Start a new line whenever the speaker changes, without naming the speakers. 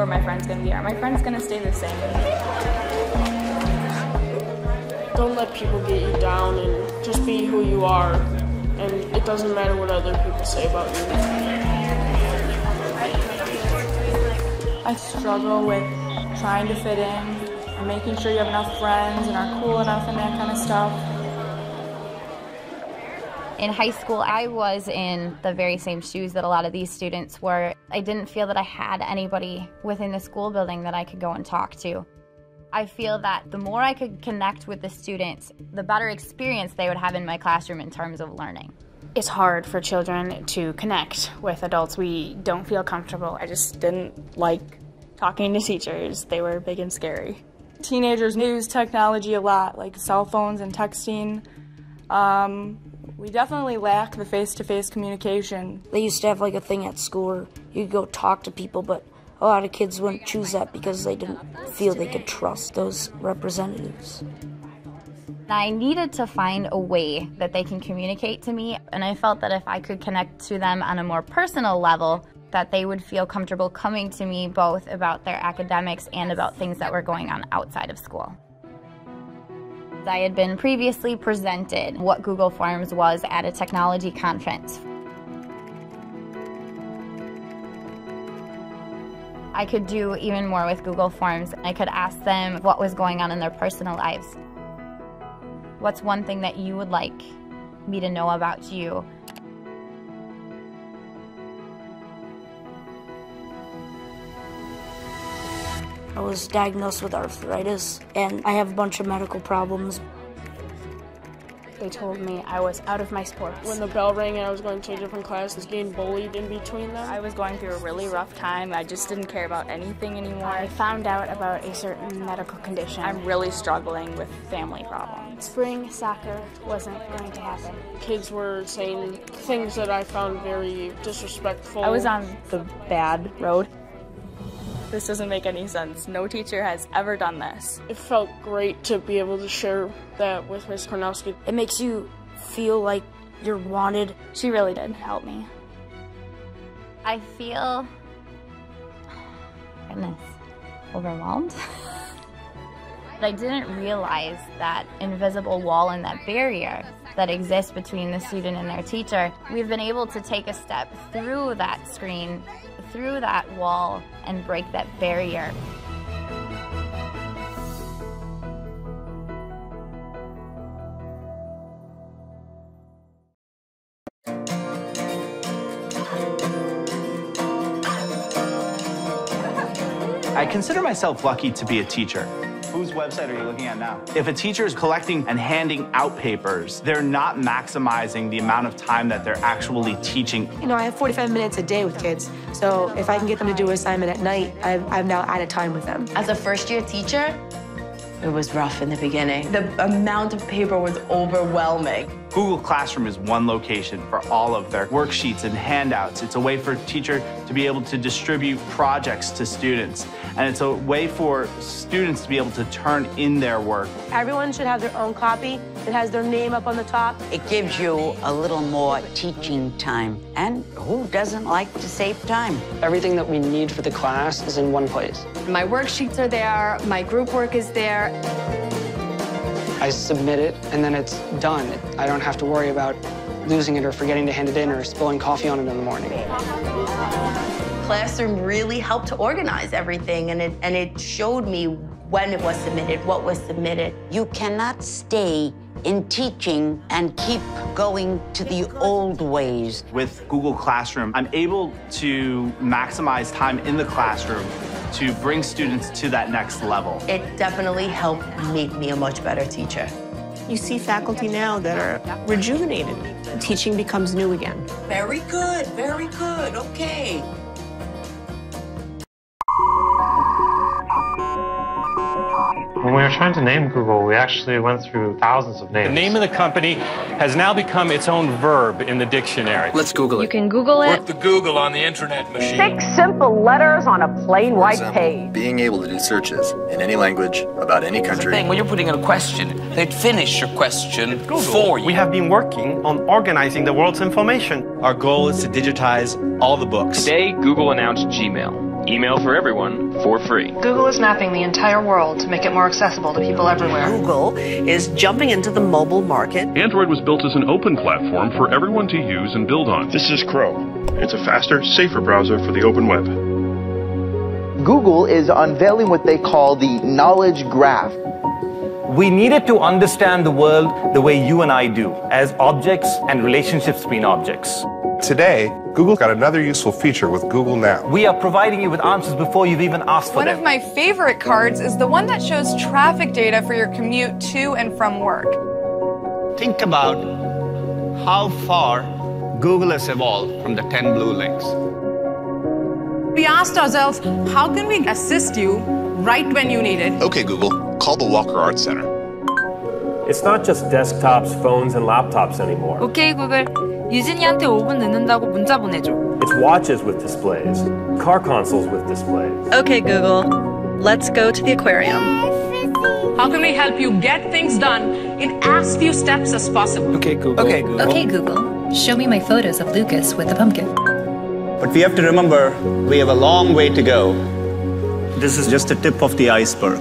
my friends going to be? Are my friends going to stay the same?
Don't let people get you down, and just be who you are. And it doesn't matter what other people say about you.
I struggle with trying to fit in and making sure you have enough friends and are cool enough and that kind of stuff.
In high school, I was in the very same shoes that a lot of these students were. I didn't feel that I had anybody within the school building that I could go and talk to. I feel that the more I could connect with the students, the better experience they would have in my classroom in terms of learning.
It's hard for children to connect with adults. We don't feel comfortable.
I just didn't like talking to teachers. They were big and scary. Teenagers use technology a lot, like cell phones and texting. We definitely lack the face-to-face communication.
They used to have like a thing at school where you could go talk to people, but a lot of kids wouldn't choose that because they didn't feel they could trust those representatives.
I needed to find a way that they can communicate to me, and I felt that if I could connect to them on a more personal level, that they would feel comfortable coming to me both about their academics and about things that were going on outside of school. I had been previously presented what Google Forms was at a technology conference. I could do even more with Google Forms. I could ask them what was going on in their personal lives. What's one thing that you would like me to know about you?
I was diagnosed with arthritis, and I have a bunch of medical problems.
They told me I was out of my sports.
When the bell rang and I was going to a different class, I was getting bullied in between them.
I was going through a really rough time. I just didn't care about anything anymore.
I found out about a certain medical condition.
I'm really struggling with family problems.
Spring soccer wasn't going to happen.
Kids were saying things that I found very disrespectful.
I was on the bad road. This doesn't make any sense. No teacher has ever done this.
It felt great to be able to share that with Ms. Kornowski.
It makes you feel like you're wanted.
She really did help me.
I feel, goodness, overwhelmed. I didn't realize that invisible wall and that barrier that exists between the student and their teacher. We've been able to take a step through that screen, through that wall, and break that barrier.
I consider myself lucky to be a teacher. Whose website are you looking at now? If a teacher is collecting and handing out papers, they're not maximizing the amount of time that they're actually teaching.
You know, I have 45 minutes a day with kids, so if I can get them to do an assignment at night, I've now added time with them.
As a first-year teacher, it was rough in the beginning. The amount of paper was overwhelming.
Google Classroom is one location for all of their worksheets and handouts. It's a way for a teacher to be able to distribute projects to students. And it's a way for students to be able to turn in their work.
Everyone should have their own copy that has their name up on the top.
It gives you a little more teaching time. And who doesn't like to save time?
Everything that we need for the class is in one place.
My worksheets are there, my group work is there.
I submit it, and then it's done. I don't have to worry about losing it or forgetting to hand it in or spilling coffee on it in the morning.
Classroom really helped to organize everything, and it showed me when it was submitted, what was submitted.
You cannot stay in teaching and keep going to the old ways.
With Google Classroom, I'm able to maximize time in the classroom to bring students to that next level.
It definitely helped make me a much better teacher.
You see faculty now that are rejuvenated. Teaching becomes new again.
Very good, okay.
When we were trying to name Google, we actually went through thousands of names.
The name of the company has now become its own verb in the dictionary.
Let's Google it.
You can Google it.
Work the Google on the internet machine.
6 simple letters on a plain white page.
Being able to do searches in any language about any country.
When you're putting in a question, they'd finish your question for you.
We have been working on organizing the world's information.
Our goal is to digitize all the books.
Today, Google announced Gmail.
Email for everyone for free.
Google is mapping the entire world to make it more accessible to people everywhere.
Google is jumping into the mobile market.
Android was built as an open platform for everyone to use and build on.
This is Chrome. It's a faster, safer browser for the open web.
Google is unveiling what they call the knowledge graph.
We needed to understand the world the way you and I do, as objects and relationships between objects.
Today, Google's got another useful feature with Google Now.
We are providing you with answers before you've even asked for them.
One of my favorite cards is the one that shows traffic data for your commute to and from work.
Think about how far Google has evolved from the 10 blue links.
We asked ourselves, how can we assist you right when you need it?
Okay, Google, call the Walker Art Center.
It's not just desktops, phones, and laptops anymore.
Okay, Google. 유진이한테 5분 늦는다고 문자 보내줘.
It's watches with displays, car consoles with displays.
Okay, Google. Let's go to the aquarium.
How can we help you get things done in as few steps as possible?
Okay, Google.
Okay, Google.
Okay,
Google. Show me my photos of Lucas with the pumpkin.
But we have to remember, we have a long way to go.
This is just the tip of the iceberg.